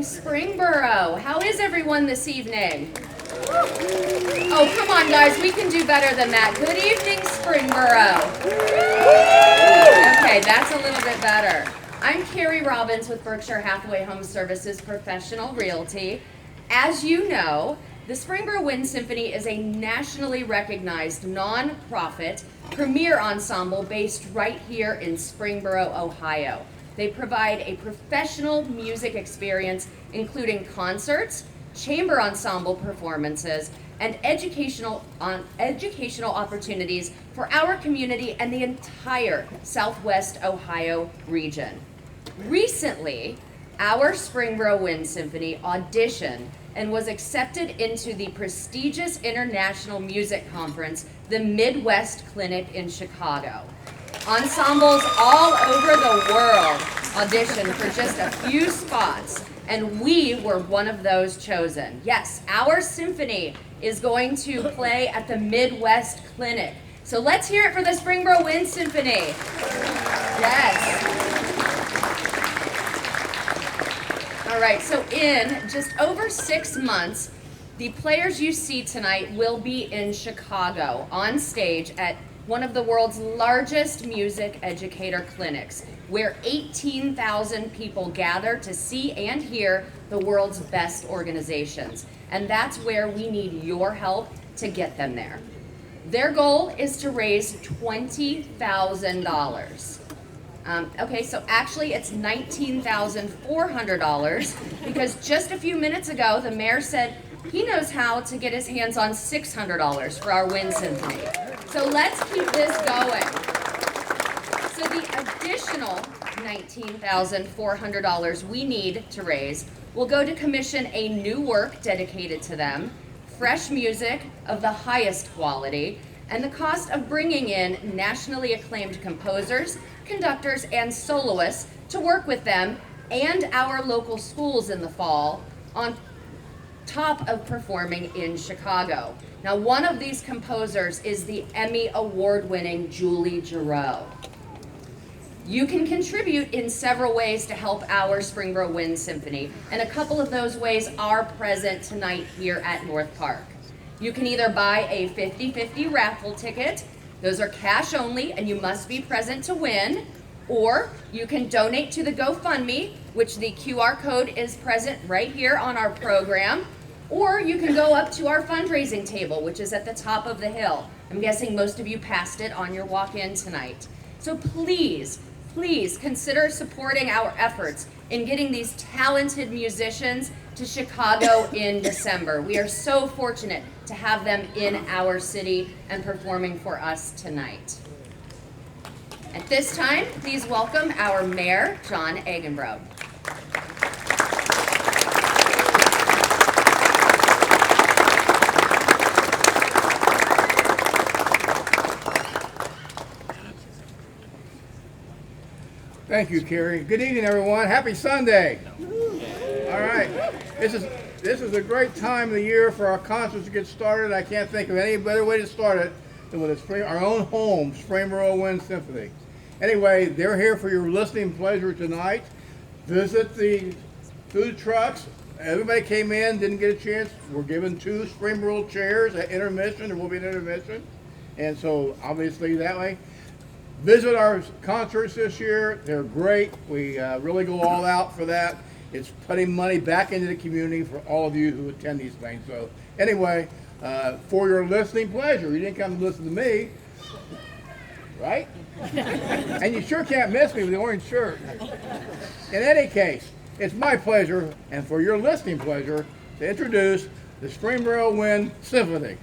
Springboro. How is everyone this evening? Oh, come on, guys. We can do better than that. Good evening, Springboro. Okay, that's a little bit better. I'm Carrie Robbins with Berkshire Hathaway Home Services Professional Realty. As you know, the Springboro Wind Symphony is a nationally recognized non-profit premier ensemble based right here in Springboro, Ohio. They provide a professional music experience including concerts, chamber ensemble performances, and educational opportunities for our community and the entire Southwest Ohio region. Recently, our Springboro Wind Symphony auditioned and was accepted into the prestigious international music conference, the Midwest Clinic in Chicago. Ensembles all over the world auditioned for just a few spots, and we were one of those chosen. Yes, our symphony is going to play at the Midwest Clinic. So let's hear it for the Springboro Wind Symphony. Yes. All right, so in just over 6 months, the players you see tonight will be in Chicago on stage at one of the world's largest music educator clinics, where 18,000 people gather to see and hear the world's best organizations. And that's where we need your help to get them there. Their goal is to raise $20,000. Okay, so actually it's $19,400 because just a few minutes ago, the mayor said he knows how to get his hands on $600 for our Wind Symphony. So let's keep this going. So the additional $19,400 we need to raise will go to commission a new work dedicated to them, fresh music of the highest quality, and the cost of bringing in nationally acclaimed composers, conductors, and soloists to work with them and our local schools in the fall on top of performing in Chicago. Now, one of these composers is the Emmy Award-winning Julie Giroux. You can contribute in several ways to help our Springboro Wind Symphony, and a couple of those ways are present tonight here at North Park. You can either buy a 50-50 raffle ticket. Those are cash only, and you must be present to win. Or you can donate to the GoFundMe, which the QR code is present right here on our program. Or you can go up to our fundraising table, which is at the top of the hill. I'm guessing most of you passed it on your walk-in tonight. So please, please consider supporting our efforts in getting these talented musicians to Chicago in December. We are so fortunate to have them in our city and performing for us tonight. At this time, please welcome our Mayor, John Agenbro. Thank you, Carrie. Good evening, everyone. Happy Sunday. All right. This is a great time of the year for our concerts to get started. I can't think of any better way to start it than with our own home, Springboro Wind Symphony. Anyway, they're here for your listening pleasure tonight. Visit the food trucks. Everybody came in, didn't get a chance. We're given 2 Springboro chairs at intermission. There will be an intermission. And so, obviously, that way. Visit our concerts this year. They're great. We really go all out for that. It's putting money back into the community for all of you who attend these things. So anyway, for your listening pleasure, you didn't come to listen to me, right? And you sure can't miss me with the orange shirt. In any case, it's my pleasure, and for your listening pleasure, to introduce the Springboro Wind Symphony.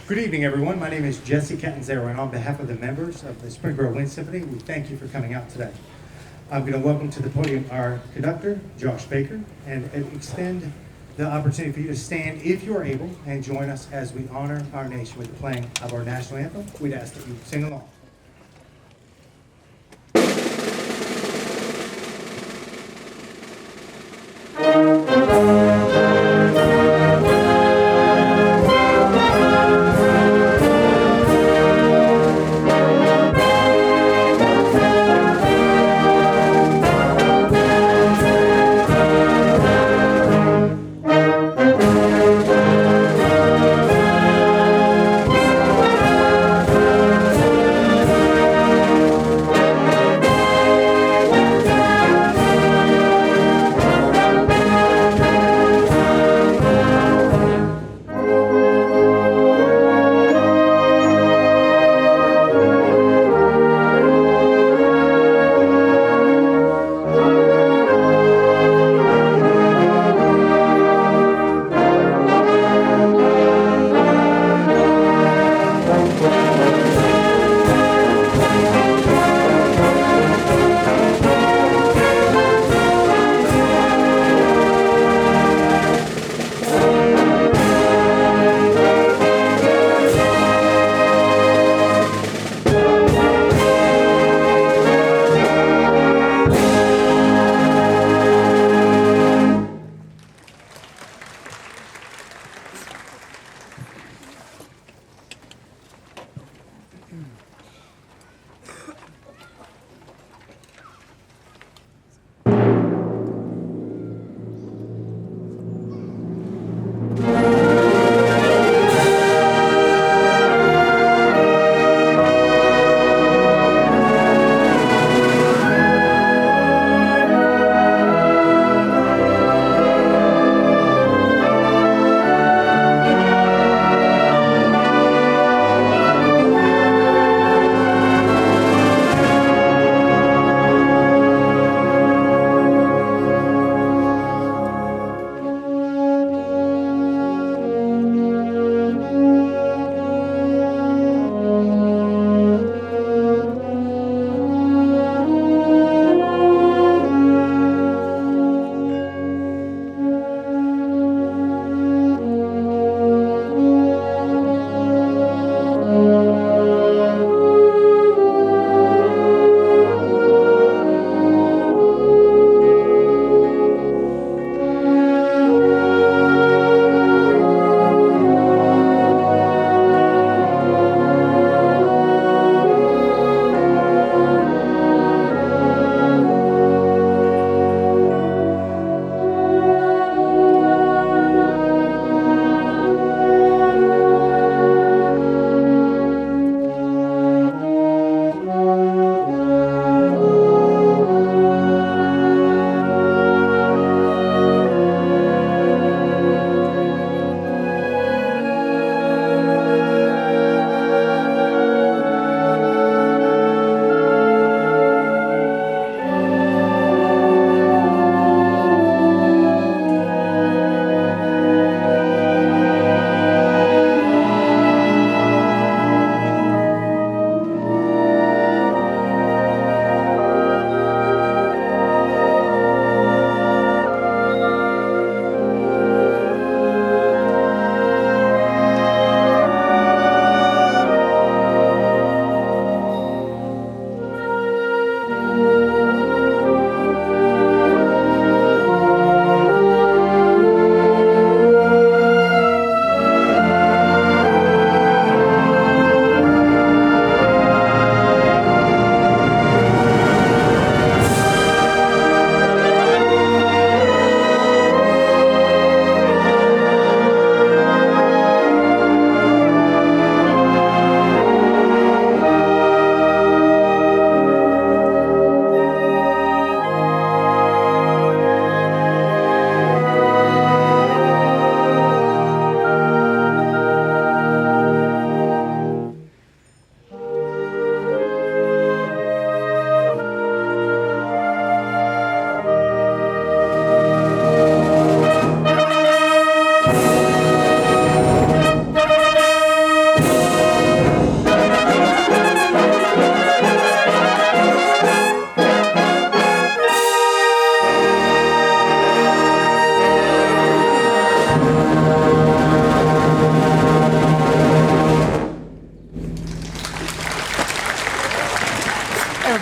Good evening, everyone. My name is Jesse Catanzaro, and on behalf of the members of the Springboro Wind Symphony, we thank you for coming out today. I'm going to welcome to the podium our conductor, Josh Baker, and extend the opportunity for you to stand, if you're able, and join us as we honor our nation with the playing of our national anthem. We'd ask that you sing along.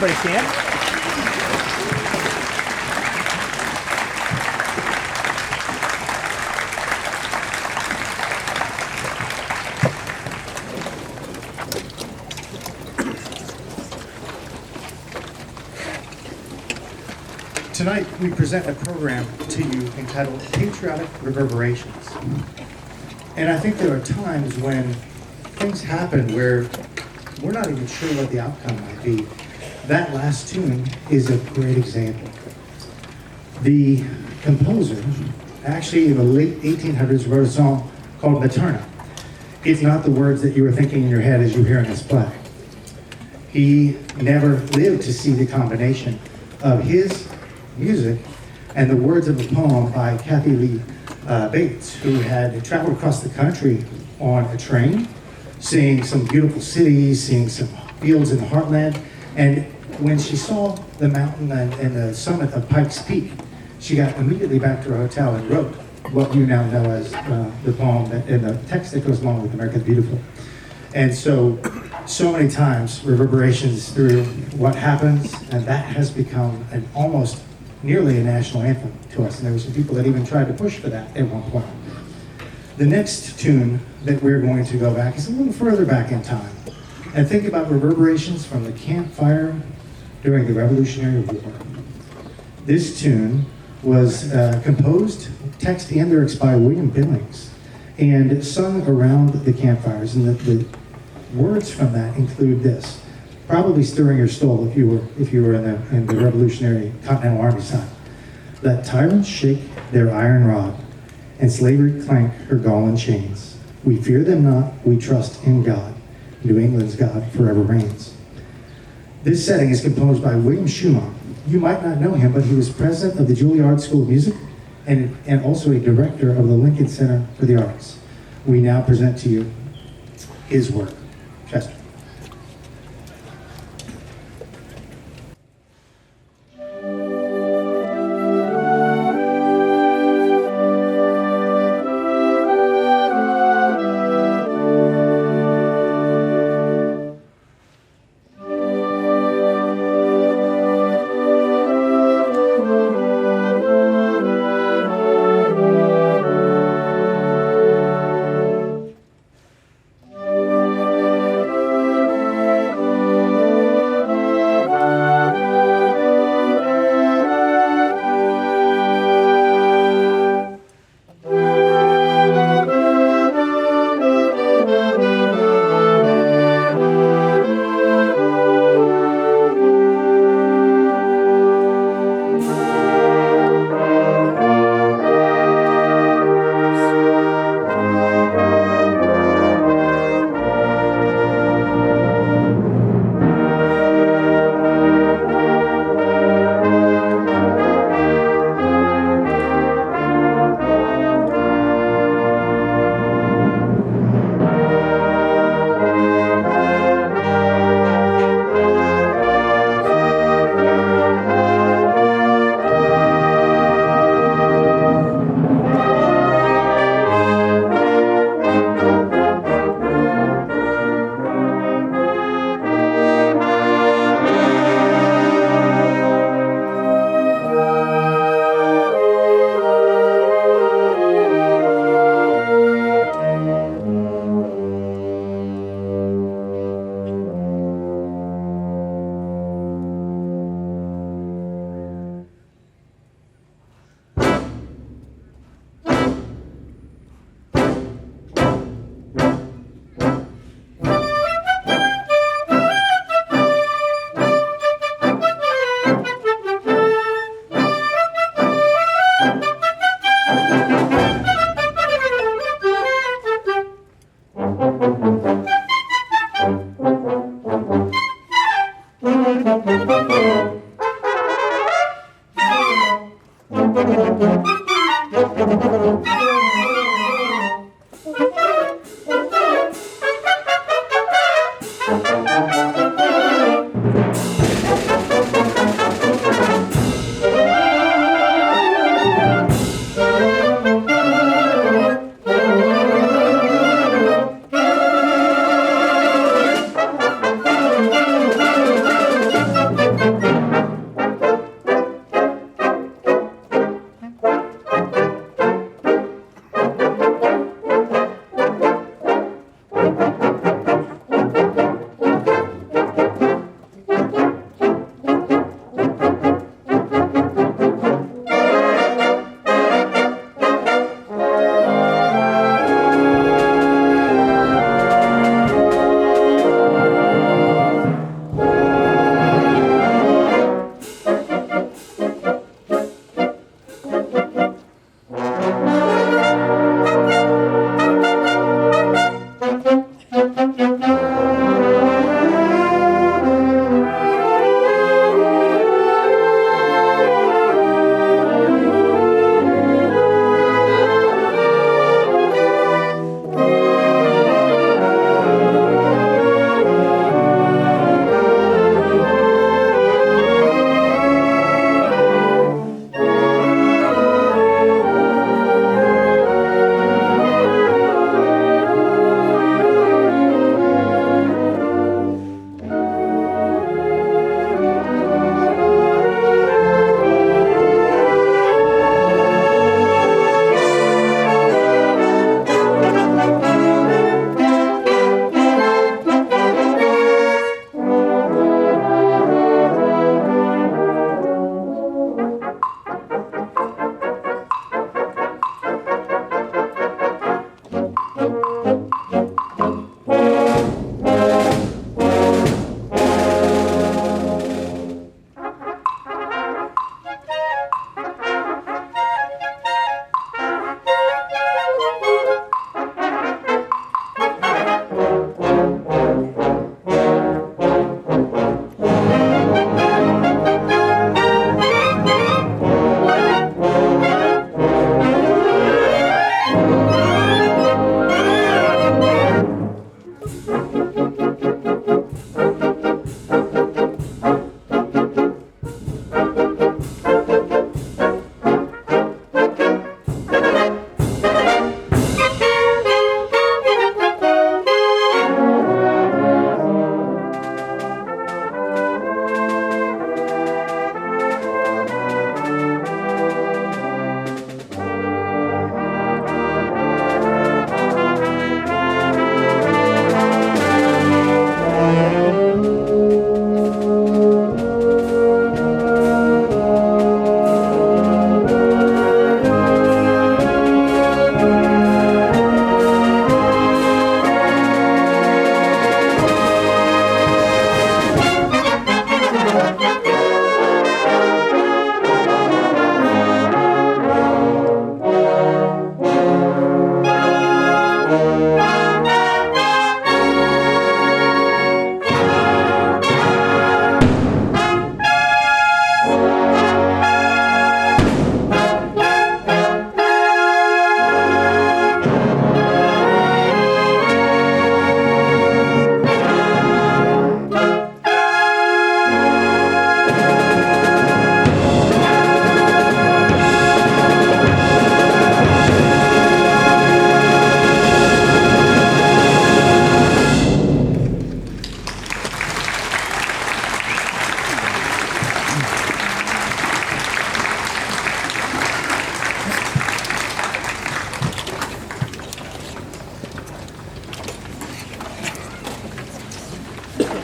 Everybody stand. Tonight, we present a program to you entitled Patriotic Reverberations. And I think there are times when things happen where we're not even sure what the outcome might be. That last tune is a great example. The composer, actually in the late 1800s, wrote a song called Materna. It's not the words that you were thinking in your head as you hear in this play. He never lived to see the combination of his music and the words of a poem by Kathy Lee Bates, who had traveled across the country on a train, seeing some beautiful cities, seeing some fields in the heartland. And when she saw the mountain and the summit of Pikes Peak, she got immediately back to her hotel and wrote what you now know as the poem and the text that goes along with America the Beautiful. And so many times, reverberations through what happens, and that has become an almost nearly a national anthem to us. And there were some people that even tried to push for that at one point. The next tune that we're going to go back is a little further back in time and think about reverberations from the campfire during the Revolutionary War. This tune was composed, text and lyrics by William Billings, and sung around the campfires. And the words from that include this, probably stirring your soul if you were in the Revolutionary Continental Army side. Let tyrants shake their iron rod, and slavery clank her galling chains. We fear them not, we trust in God. New England's God forever reigns. This setting is composed by William Schumann. You might not know him, but he was president of the Juilliard School of Music and also a director of the Lincoln Center for the Arts. We now present to you his work. Chester.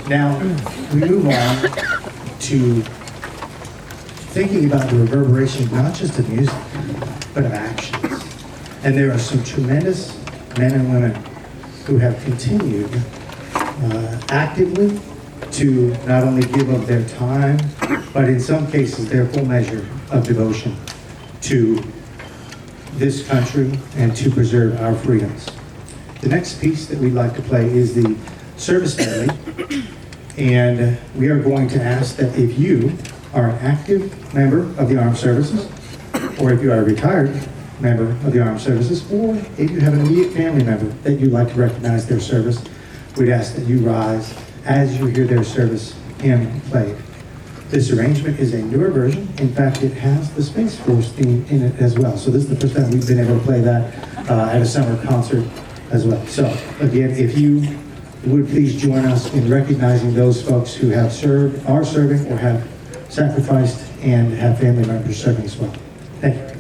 Now, we move on to thinking about the reverberation not just of music, but of actions. And there are some tremendous men and women who have continued actively to not only give of their time, but in some cases their full measure of devotion to this country and to preserve our freedoms. The next piece that we'd like to play is the service medley, and we are going to ask that if you are an active member of the armed services, or if you are a retired member of the armed services, or if you have an immediate family member that you'd like to recognize their service, we'd ask that you rise as you hear their service hymn played. This arrangement is a newer version. In fact, it has the Space Force theme in it as well. So this is the first time we've been able to play that at a summer concert as well. So again, if you would please join us in recognizing those folks who have served, are serving, or have sacrificed, and have family members serving as well. Thank you.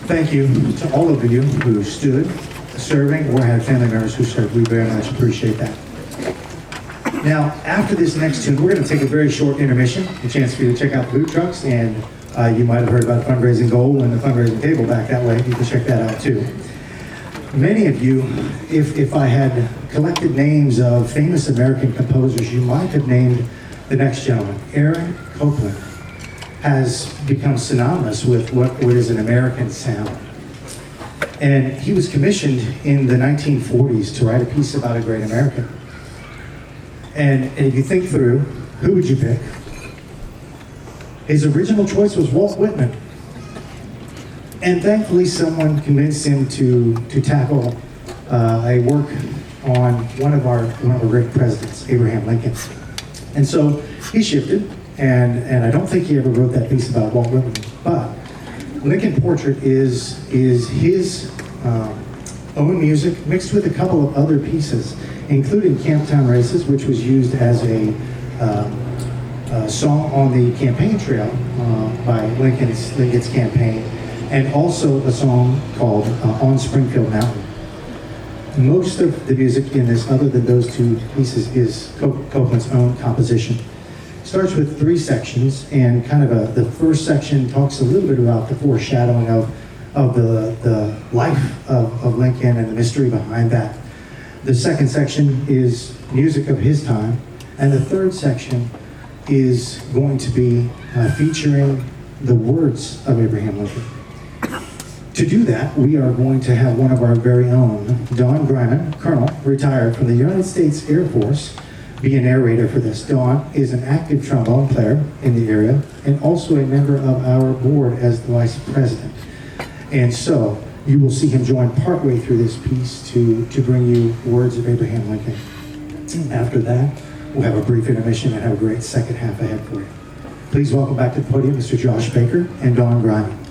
Thank you to all of you who stood, serving, or had family members who served. We very much appreciate that. Now, after this next tune, we're going to take a very short intermission, a chance for you to check out the food trucks, and you might have heard about the fundraising goal and the fundraising table back that way. You can check that out too. Many of you, if I had collected names of famous American composers, you might have named the next gentleman. Aaron Copland has become synonymous with what is an American sound. And he was commissioned in the 1940s to write a piece about a great American. And if you think through, who would you pick? His original choice was Walt Whitman. And thankfully someone convinced him to tackle a work on one of our great presidents, Abraham Lincoln. And so he shifted, and I don't think he ever wrote that piece about Walt Whitman, but Lincoln Portrait is his own music mixed with a couple of other pieces, including Camptown Races, which was used as a song on the campaign trail by Lincoln's campaign, and also a song called On Springfield Mountain. Most of the music in this, other than those two pieces, is Copland's own composition. It starts with 3 sections, and kind of the first section talks a little bit about the foreshadowing of the life of Lincoln and the mystery behind that. The second section is music of his time, and the third section is going to be featuring the words of Abraham Lincoln. To do that, we are going to have one of our very own, Don Griman, Colonel, retired from the United States Air Force, be a narrator for this. Don is an active trombone player in the area and also a member of our board as the vice president. And so you will see him join partway through this piece to bring you words of Abraham Lincoln. After that, we'll have a brief intermission and have a great second half ahead for you. Please welcome back to the podium Mr. Josh Baker and Don Griman.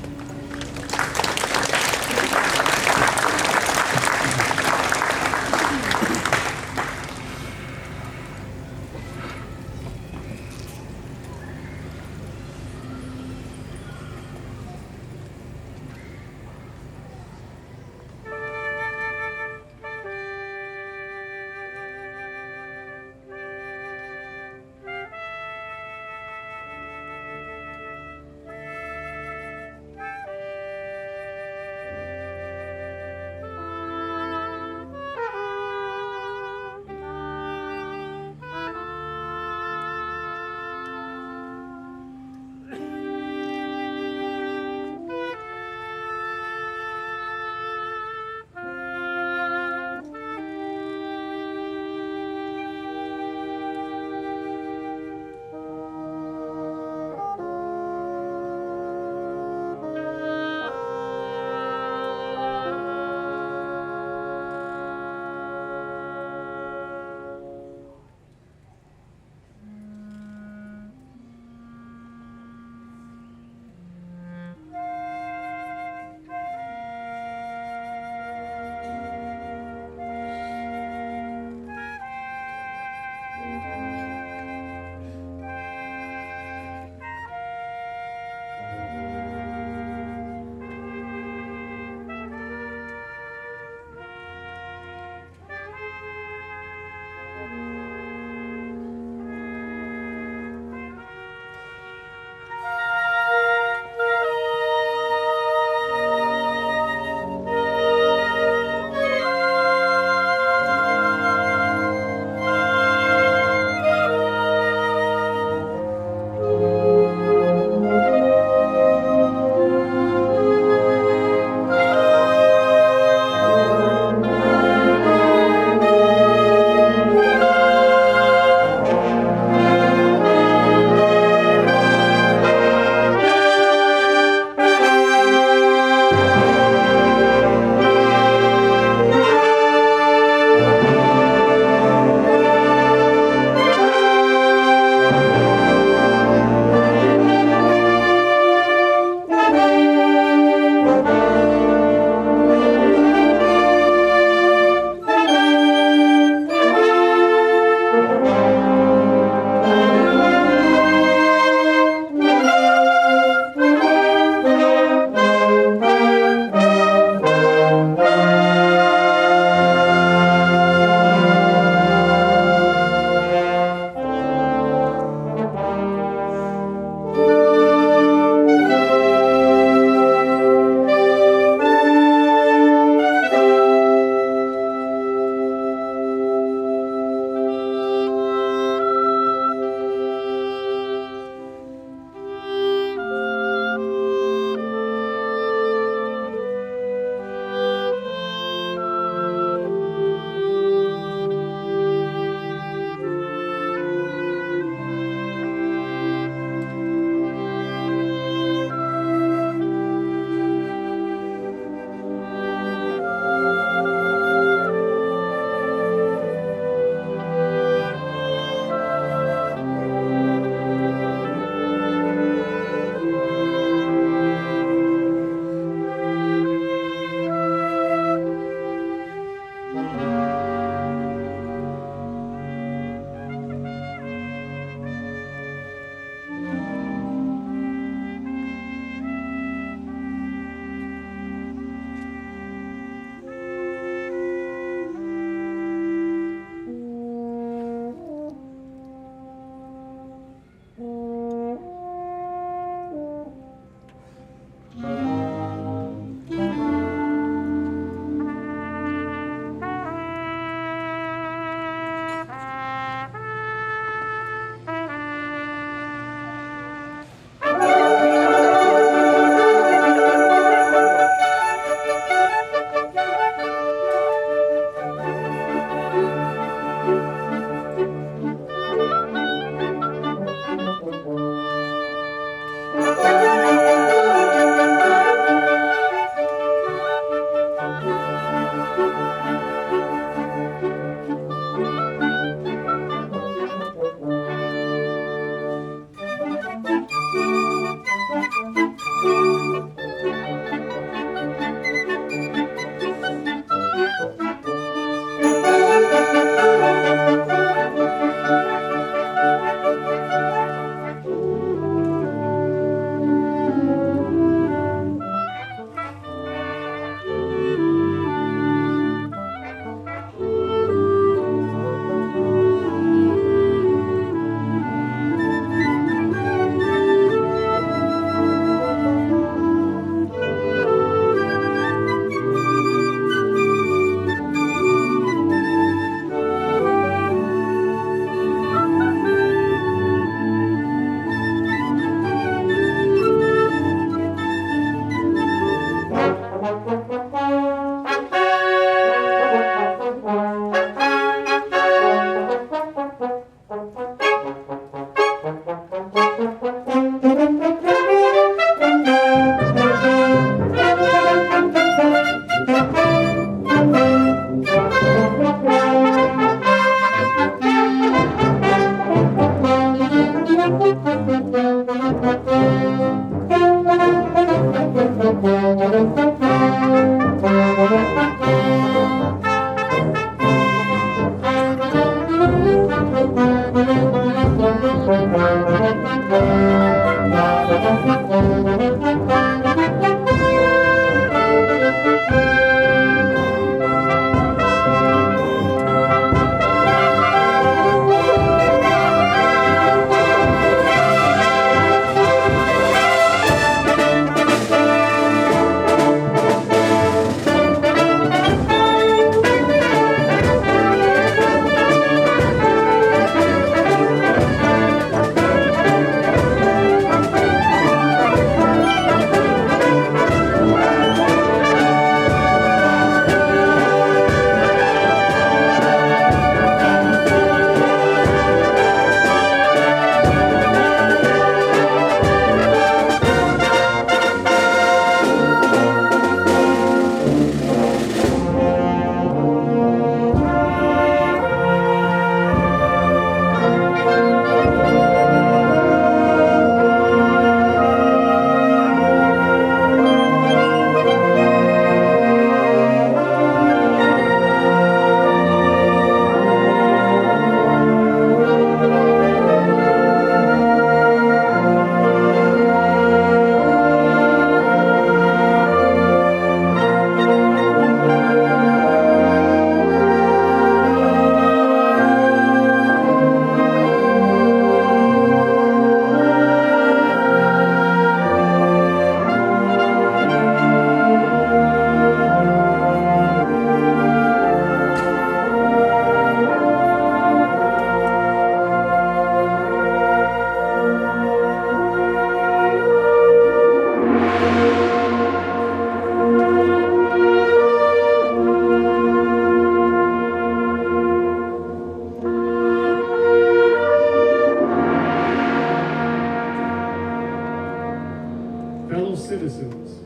Fellow citizens,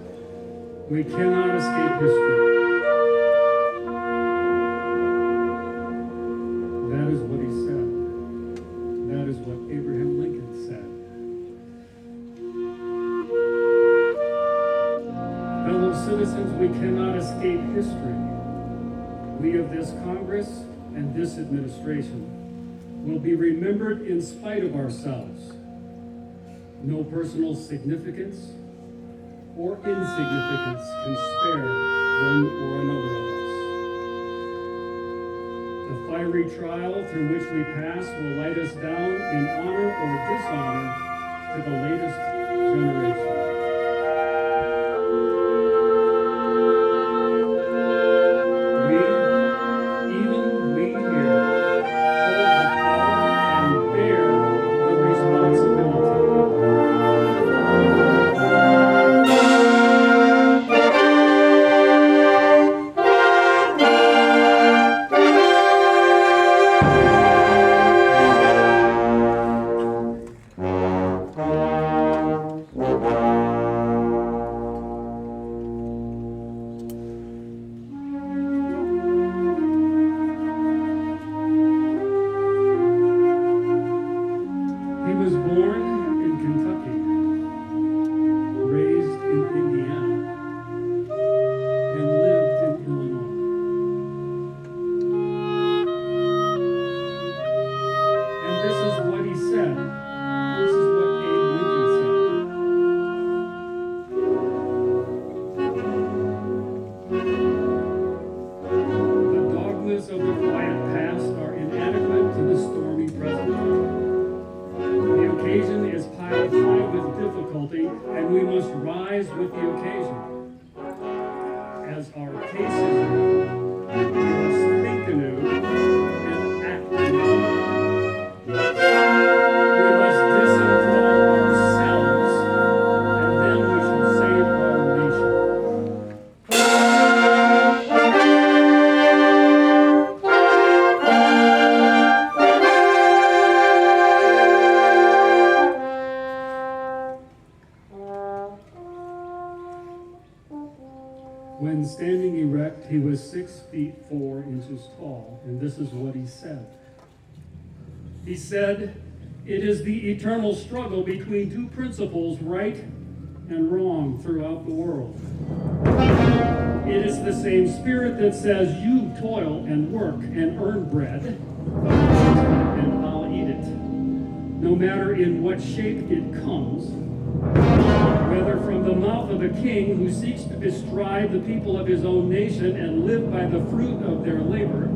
we cannot escape history. That is what he said. That is what Abraham Lincoln said. Fellow citizens, we cannot escape history. We of this Congress and this administration will be remembered in spite of ourselves. No personal significance or insignificance can spare one or another of us. The fiery trial through which we pass will light us down in honor or dishonor to the latest generation. We, even we here, hold the power and bear the responsibility. He was born in Kentucky, raised in Indiana, and lived in Illinois. And this is what he said. This is what Abe Lincoln said. The dogmas of the quiet past are inadequate to the stormy present. The occasion is piled high with difficulty, and we must rise with the occasion. As our cases move, we must think anew and act anew. We must disenthrall ourselves, and then we shall save our nation. When standing erect, he was 6 feet 4 inches tall, and this is what he said. He said, "It is the eternal struggle between two principles, right and wrong, throughout the world. It is the same spirit that says, you toil and work and earn bread, and I'll eat it, no matter in what shape it comes, whether from the mouth of a king who seeks to bestride the people of his own nation and live by the fruit of their labor,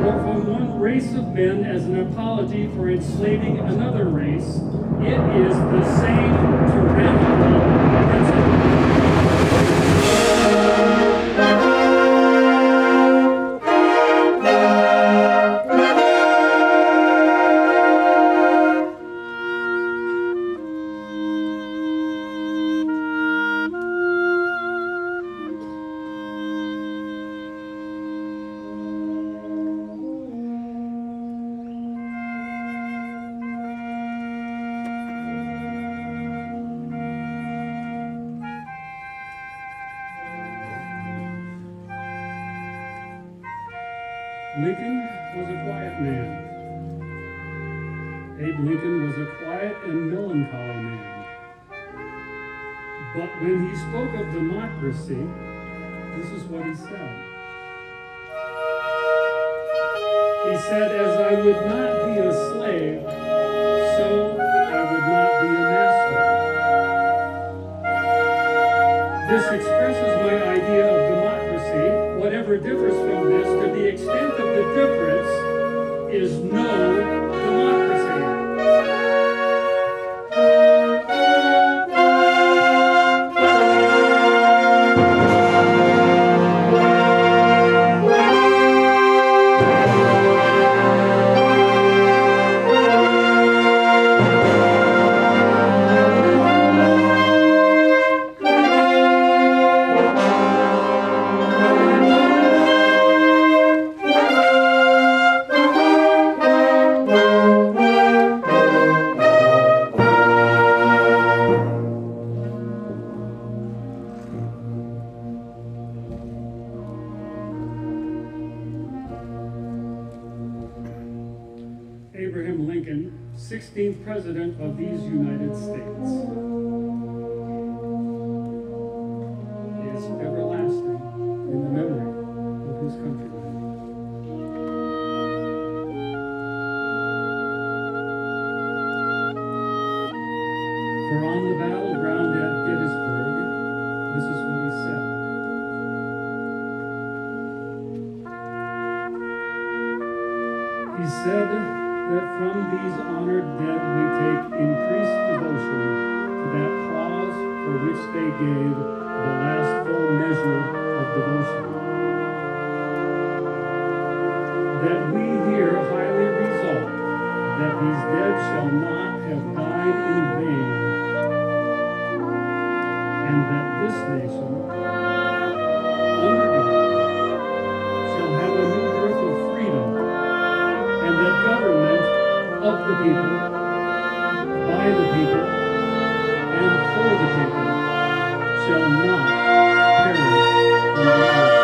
or from one race of men as an apology for enslaving another race. It is the same tyrannical principle." Lincoln was a quiet man. Abe Lincoln was a quiet and melancholy man. But when he spoke of democracy, this is what he said. He said, "As I would not be a slave, so I would not be a master." This expresses my idea of democracy. Whatever differs from this, to the extent of the difference, is no democracy. 16th President of these United States. He is everlasting in the memory of his countrymen. For on the battleground at Gettysburg, this is what he said. He said that from these honored dead we take increased devotion to that cause for which they gave the last full measure of devotion. That we here highly resolve that these dead shall not have died in vain, and that this nation, under God, shall have a new birth of freedom, and that government of the people, by the people, and for the people, shall not perish from the earth.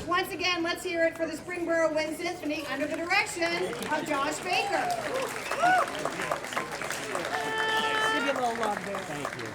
Once again, let's hear it for the Springboro Wind Symphony under the direction of Josh Baker. Give you a little love there. Thank you.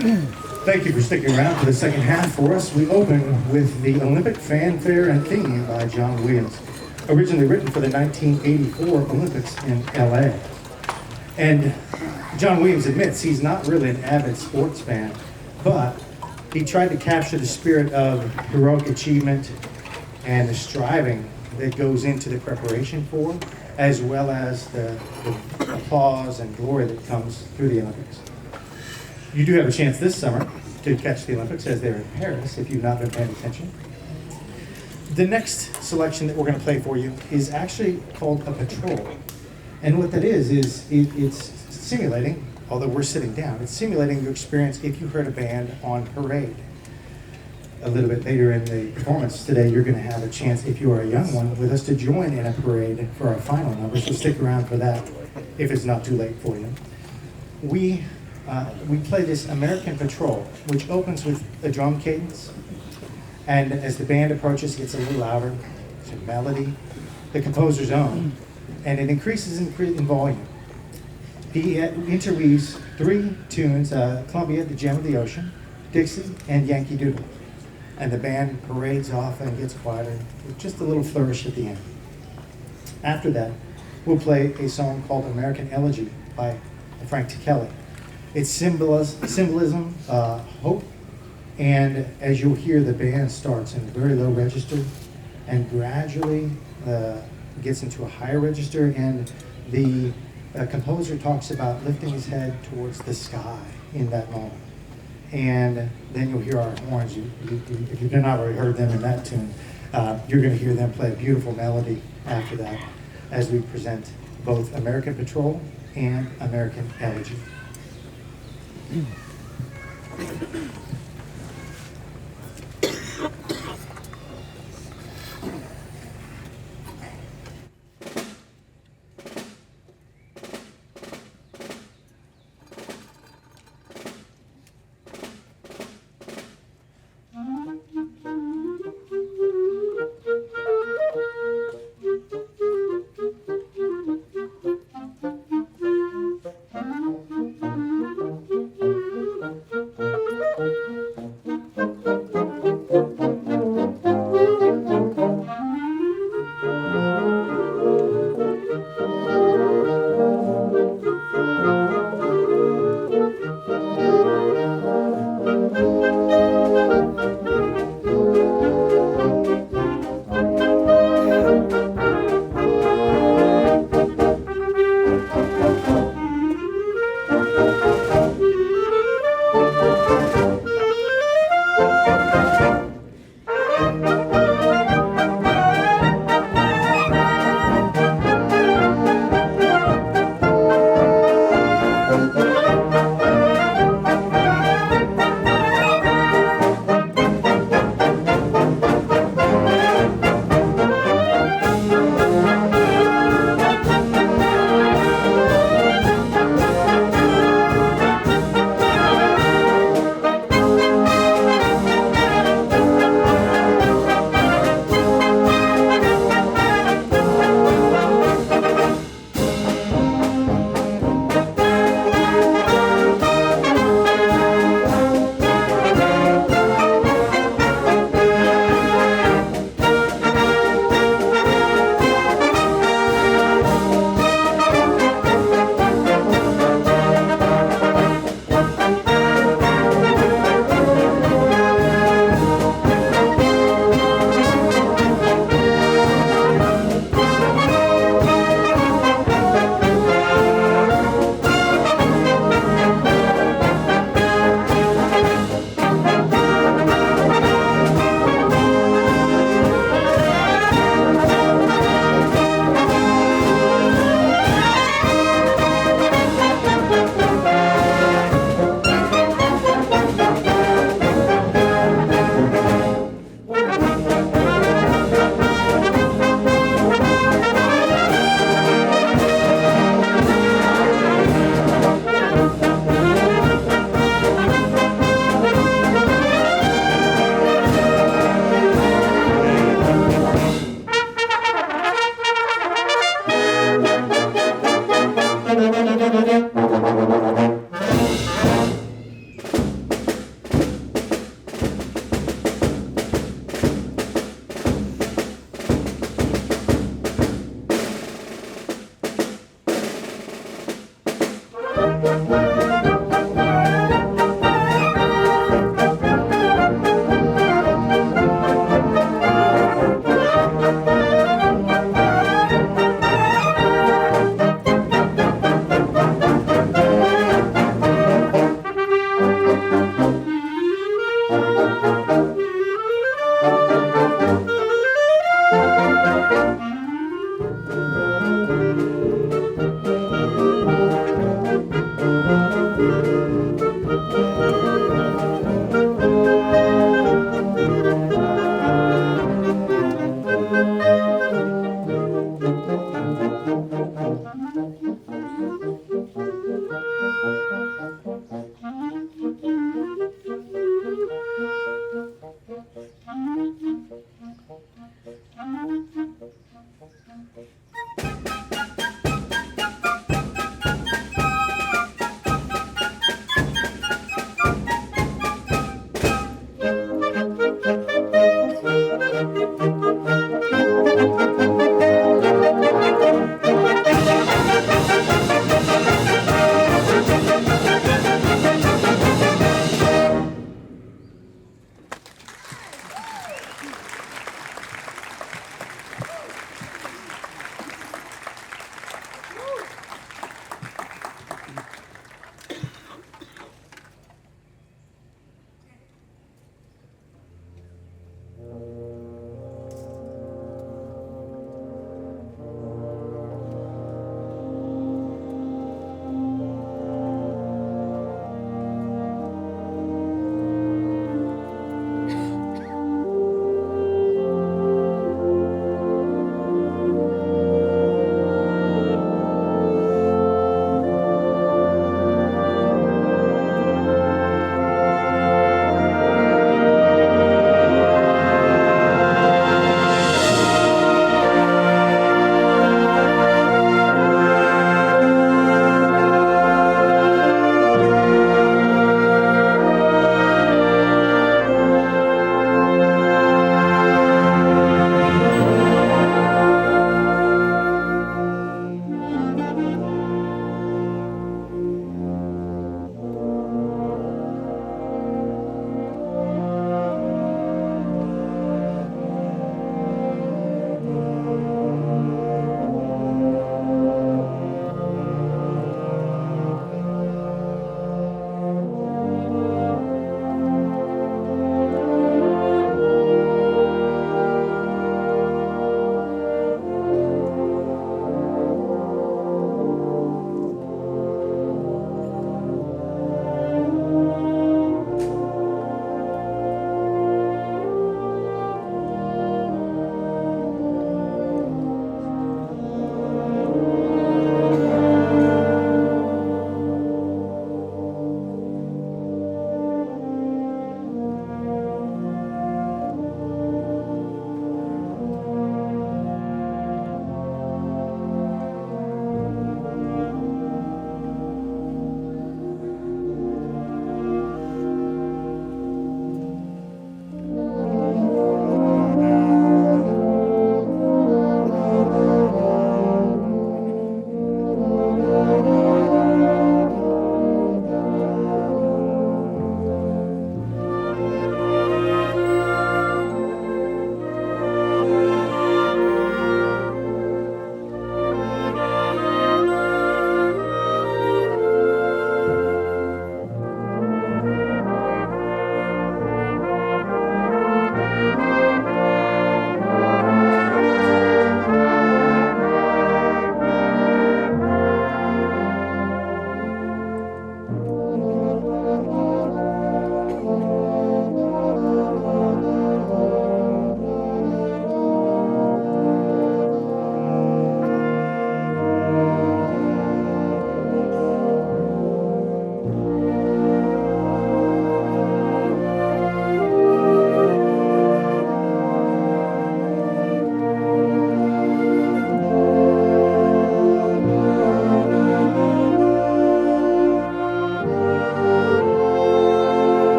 Thank you for sticking around for the second half for us. We open with the Olympic Fanfare and Theme by John Williams, originally written for the 1984 Olympics in LA. And John Williams admits he's not really an avid sports fan, but he tried to capture the spirit of heroic achievement and the striving that goes into the preparation for, as well as the applause and glory that comes through the Olympics. You do have a chance this summer to catch the Olympics as they're in Paris, if you've not been paying attention. The next selection that we're going to play for you is actually called a patrol. And what that is it's simulating, although we're sitting down, it's simulating your experience if you heard a band on parade. A little bit later in the performance today, you're going to have a chance, if you are a young one, with us to join in a parade for our final number, so stick around for that if it's not too late for you. We play this American Patrol, which opens with a drum cadence, and as the band approaches, it gets a little louder. It's a melody, the composer's own, and it increases in volume. He interweaves three tunes, Columbia, The Gem of the Ocean, Dixie, and Yankee Doodle. And the band parades off and gets quieter, with just a little flourish at the end. After that, we'll play a song called American Elegy by Frank Kelly. It's symbolism, hope, and as you'll hear, the band starts in a very low register and gradually gets into a higher register, and the composer talks about lifting his head towards the sky in that moment. And then you'll hear our horns. If you've not already heard them in that tune, you're going to hear them play a beautiful melody after that as we present both American Patrol and American Elegy.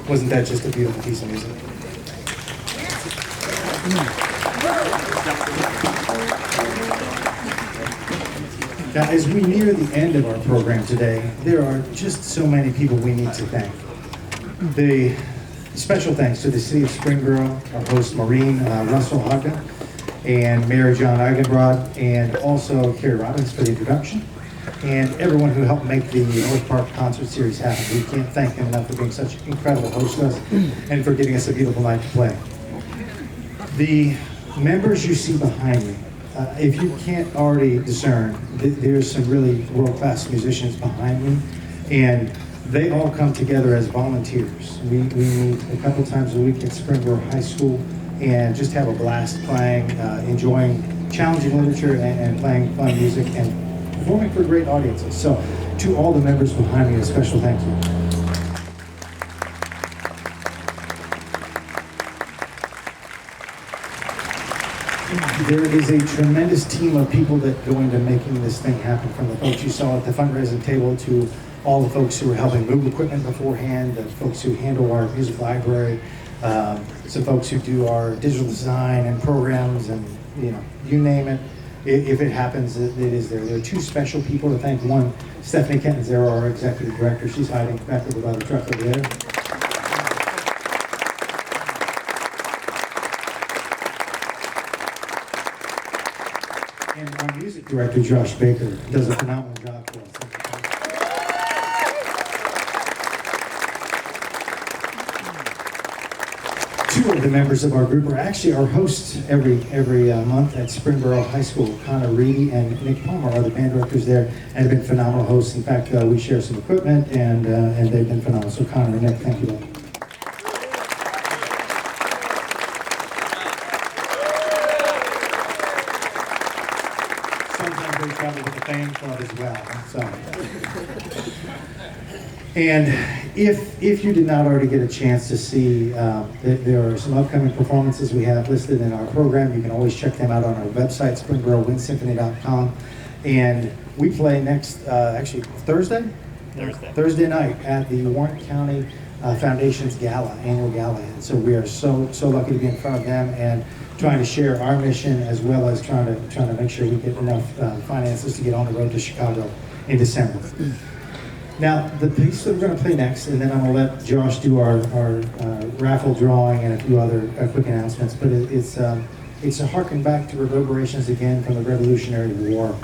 Wasn't that just a beautiful piece of music? Now, as we near the end of our program today, there are just so many people we need to thank. The special thanks to the City of Springboro, our host Maureen Russell Ogden, and Mayor John Eigenbrod, and also Carrie Robbins for the introduction, and everyone who helped make the North Park Concert Series happen. We can't thank them enough for being such incredible hosts to us and for giving us a beautiful night to play. The members you see behind me, if you can't already discern, there's some really world-class musicians behind me, and they all come together as volunteers. We meet a couple times a week at Springboro High School and just have a blast playing, enjoying challenging literature and playing fun music and performing for great audiences. So to all the members behind me, a special thank you. There is a tremendous team of people that go into making this thing happen, from the folks you saw at the fundraising table to all the folks who are helping move equipment beforehand, the folks who handle our music library, some folks who do our digital design and programs, and you name it. If it happens, it is there. There are two special people to thank. One, Stephanie Catanzaro, our executive director. She's hiding back over by the truck over there. And our music director, Josh Baker, does a phenomenal job for us. Two of the members of our group are actually our hosts every month at Springboro High School. Connor Reedy and Nick Palmer are the band directors there and have been phenomenal hosts. In fact, we share some equipment and they've been phenomenal. So Connor and Nick, thank you both. Sometimes they travel with the fan club as well. So. And if you did not already get a chance to see, there are some upcoming performances we have listed in our program. You can always check them out on our website, SpringboroWindSymphony.com. And we play next, actually Thursday night at the Warren County Foundation's Gala, annual gala. And so we are so lucky to be in front of them and trying to share our mission, as well as trying to make sure we get enough finances to get on the road to Chicago in December. Now, the piece that we're going to play next, and then I'm going to let Josh do our raffle drawing and a few other quick announcements, but it's a harken back to reverberations again from the Revolutionary War.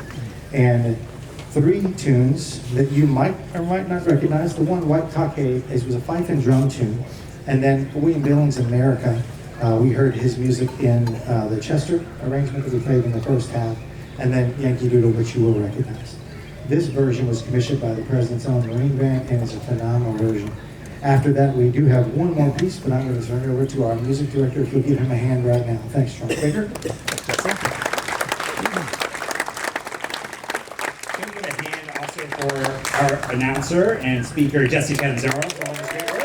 And three tunes that you might or might not recognize. The one, White Cockade, was a fife and drum tune. And then William Billings in America, we heard his music in the Chester arrangement that we played in the first half, and then Yankee Doodle, which you will recognize. This version was commissioned by the President's own Marine Band, and it's a phenomenal version. After that, we do have one more piece, but I'm going to turn it over to our music director, if you'll give him a hand right now. Thanks, John Baker. Can we give a hand also for our announcer and speaker, Jesse Catanzaro, for all this great work?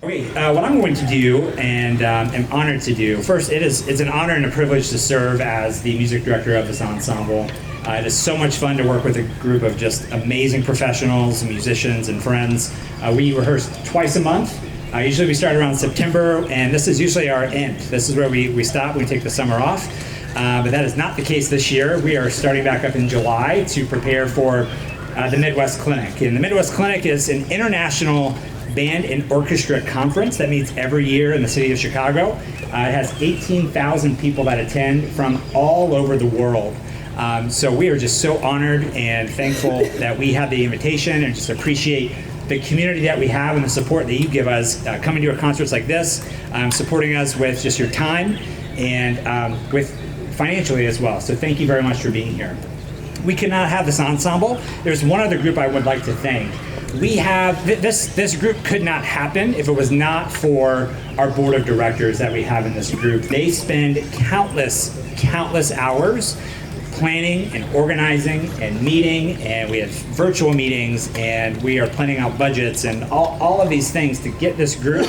Okay, what I'm going to do, and am honored to do, first, it's an honor and a privilege to serve as the music director of this ensemble. It is so much fun to work with a group of just amazing professionals, musicians, and friends. We rehearse twice a month. Usually we start around September, and this is usually our end. This is where we stop, we take the summer off. But that is not the case this year. We are starting back up in July to prepare for the Midwest Clinic. And the Midwest Clinic is an international band and orchestra conference that meets every year in the city of Chicago. It has 18,000 people that attend from all over the world. So we are just so honored and thankful that we have the invitation, and just appreciate the community that we have and the support that you give us coming to a concerts like this, supporting us with just your time and with financially as well. So thank you very much for being here. We could not have this ensemble. There's one other group I would like to thank. We have, this group could not happen if it was not for our board of directors that we have in this group. They spend countless hours planning and organizing and meeting, and we have virtual meetings, and we are planning out budgets and all of these things to get this group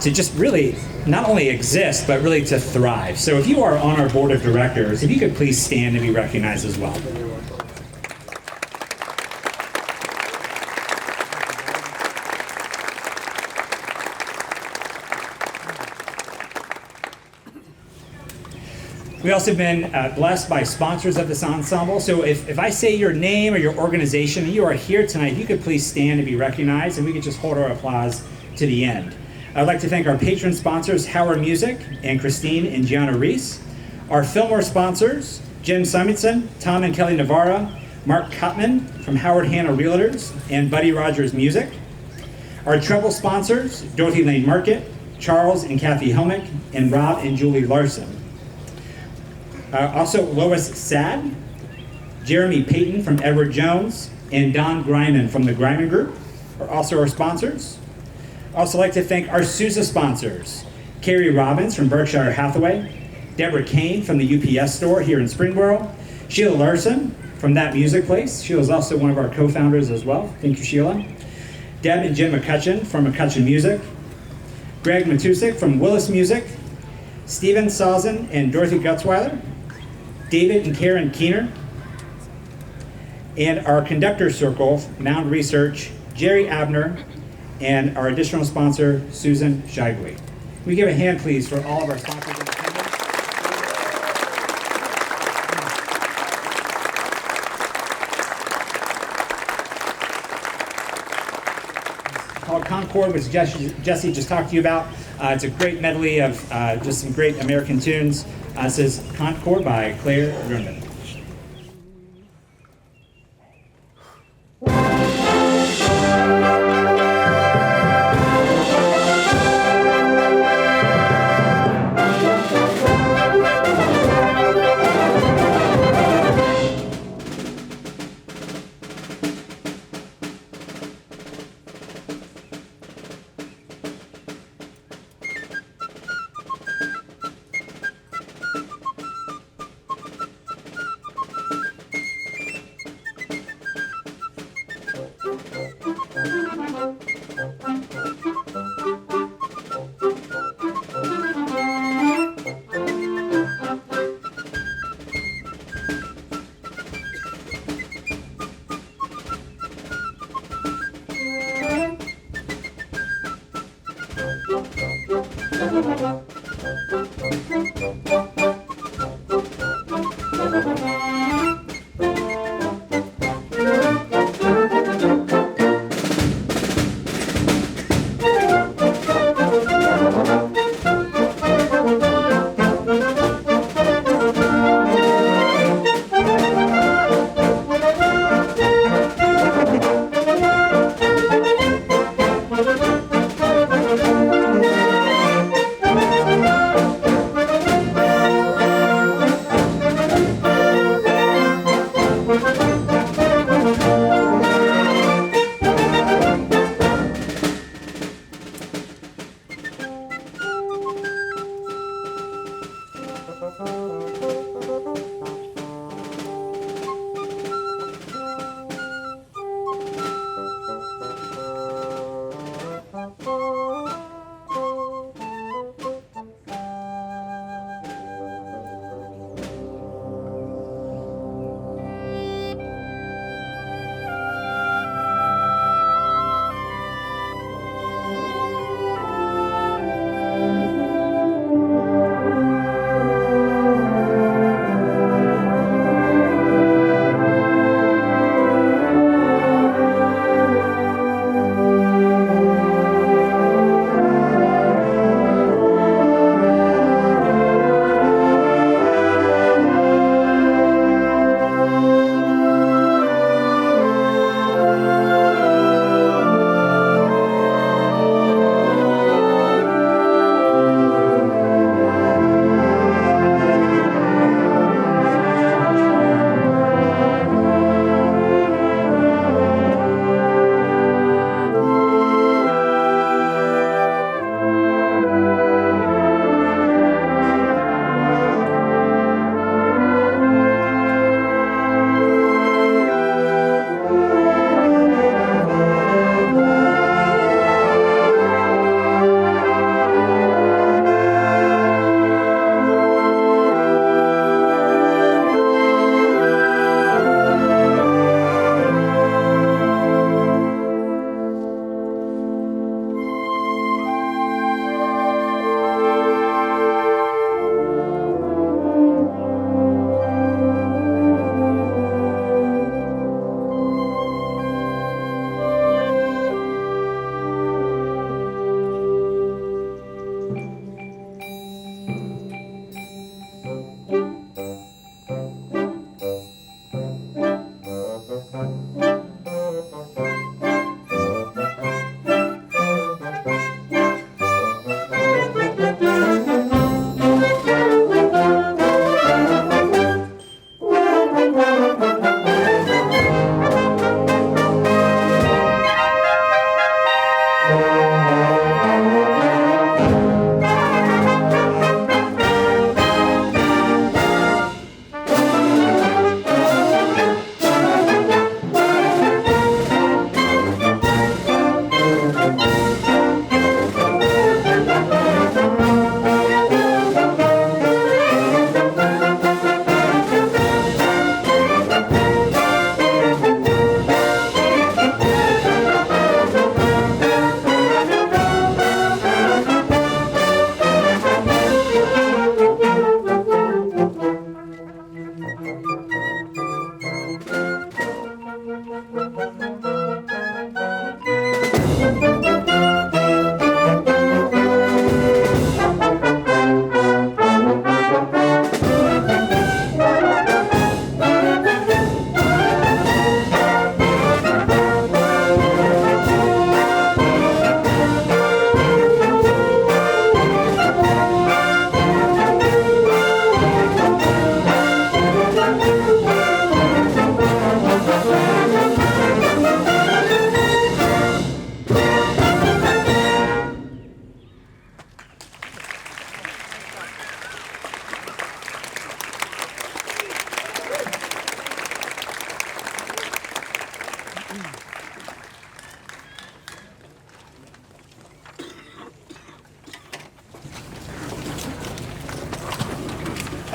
to just really not only exist, but really to thrive. So if you are on our board of directors, if you could please stand and be recognized as well. We also have been blessed by sponsors of this ensemble. So if I say your name or your organization and you are here tonight, if you could please stand and be recognized, and we could just hold our applause to the end. I'd like to thank our patron sponsors, Howard Music and Christine and Gianna Reese. Our Fillmore sponsors, Jim Simonson, Tom and Kelly Navarro, Mark Cutman from Howard Hanna Realtors, and Buddy Rogers Music. Our treble sponsors, Dorothy Lane Market, Charles and Kathy Helmick, and Rob and Julie Larson. Also, Lois Sad, Jeremy Payton from Edward Jones, and Don Greiman from the Greiman Group are also our sponsors. I'd also like to thank our Sousa sponsors, Carrie Robbins from Berkshire Hathaway, Deborah Kane from the UPS store here in Springboro, Sheila Larson from That Music Place. Sheila is also one of our co-founders as well. Thank you, Sheila. Deb and Jim McCutcheon from McCutcheon Music, Greg Matusik from Willis Music, Stephen Salzen and Dorothy Gutzweiler, David and Karen Keener, and our conductor circle, Mound Research, Jerry Abner, and our additional sponsor, Susan Scheigli. We give a hand, please, for all of our sponsors in attendance. It's called Concord, which Jesse just talked to you about. It's a great medley of just some great American tunes. This is Concord by Claire Grundman.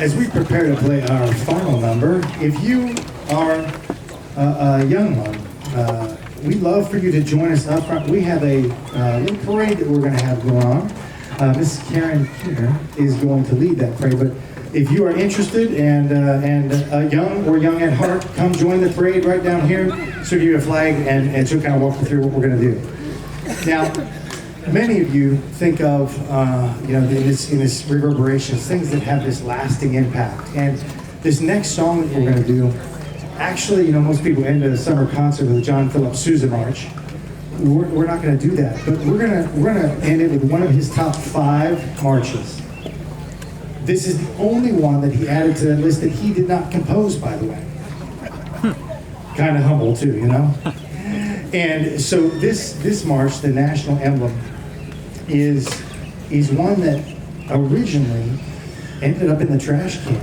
as we prepare to play our final number, if you are a young one, we'd love for you to join us up front. We have a little parade that we're going to have going on. Miss Karen Keener is going to lead that parade, but if you are interested and young or young at heart, come join the parade right down here. She'll give you a flag and she'll kind of walk you through what we're going to do. Now, many of you think of, in this reverberations, things that have this lasting impact. And this next song that we're going to do, actually, most people end a summer concert with the John Philip Sousa March. We're not going to do that, but we're gonna end it with one of his top 5 marches. This is the only one that he added to that list that he did not compose, by the way. Kind of humble too, And so this march, the national emblem, is one that originally ended up in the trash can.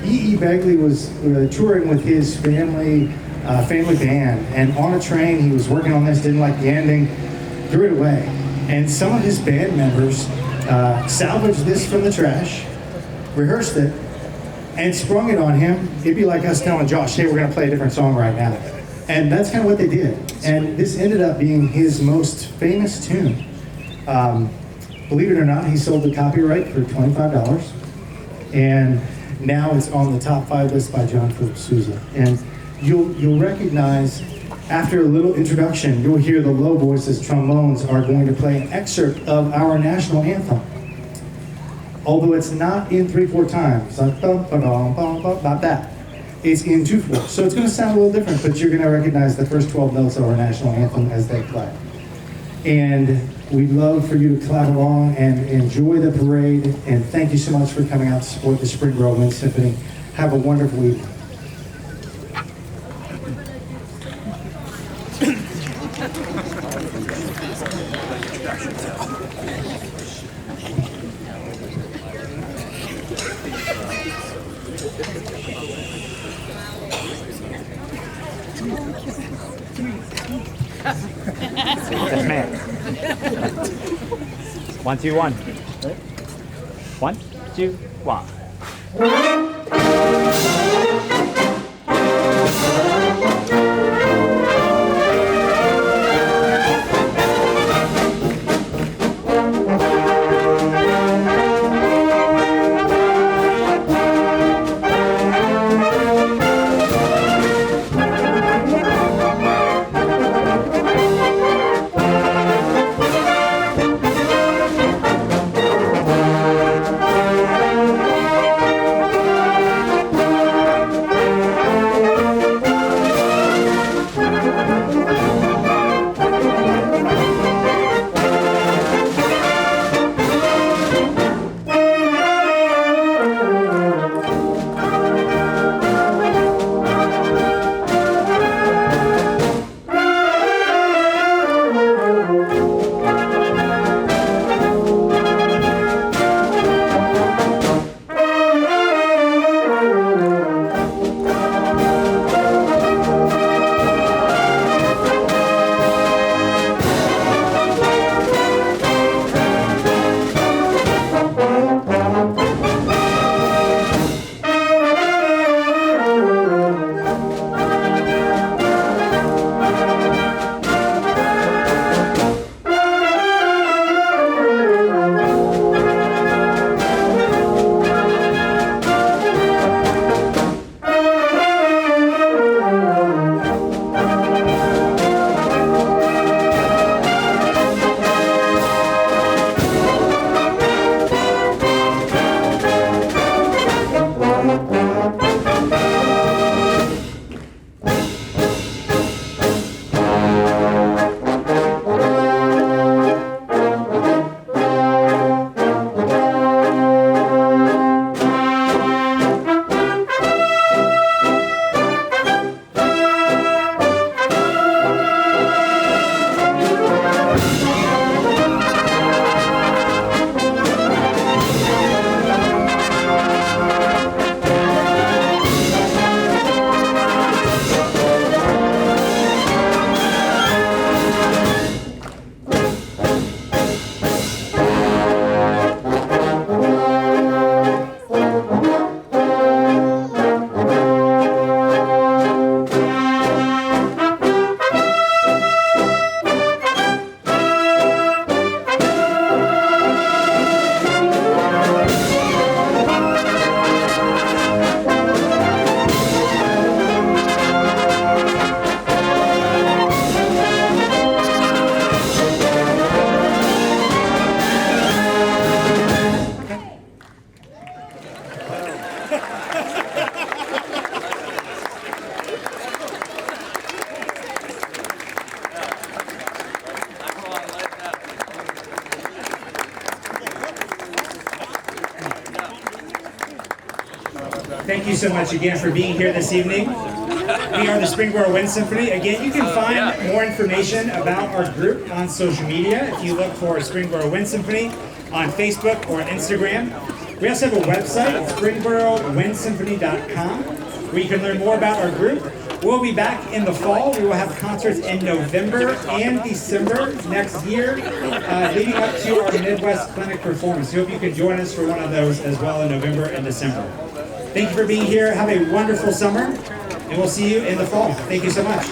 E.E. Begley was touring with his family band, and on a train he was working on this, didn't like the ending, threw it away. And some of his band members salvaged this from the trash, rehearsed it, and sprung it on him. It'd be like us telling Josh, hey, we're going to play a different song right now. And that's kind of what they did. And this ended up being his most famous tune. Believe it or not, he sold the copyright for $25. And now it's on the top 5 list by John Philip Sousa. And you'll recognize, after a little introduction, you'll hear the low voices trombones are going to play an excerpt of our national anthem. Although it's not in 3/4 times, like not that. It's in 2/4. So it's going to sound a little different, but you're going to recognize the first 12 notes of our national anthem as they play. And we'd love for you to clap along and enjoy the parade. And thank you so much for coming out to support the Springboro Wind Symphony. Have a wonderful evening. Yes, ma'am. 1, 2, 1. 1, 2, 1. Thank you so much again for being here this evening. We are the Springboro Wind Symphony. Again, you can find more information about our group on social media if you look for Springboro Wind Symphony on Facebook or Instagram. We also have a website, springborowindsymphony.com, where you can learn more about our group. We'll be back in the fall. We will have concerts in November and December next year, leading up to our Midwest Clinic performance. We hope you can join us for one of those as well in November and December. Thank you for being here. Have a wonderful summer, and we'll see you in the fall. Thank you so much.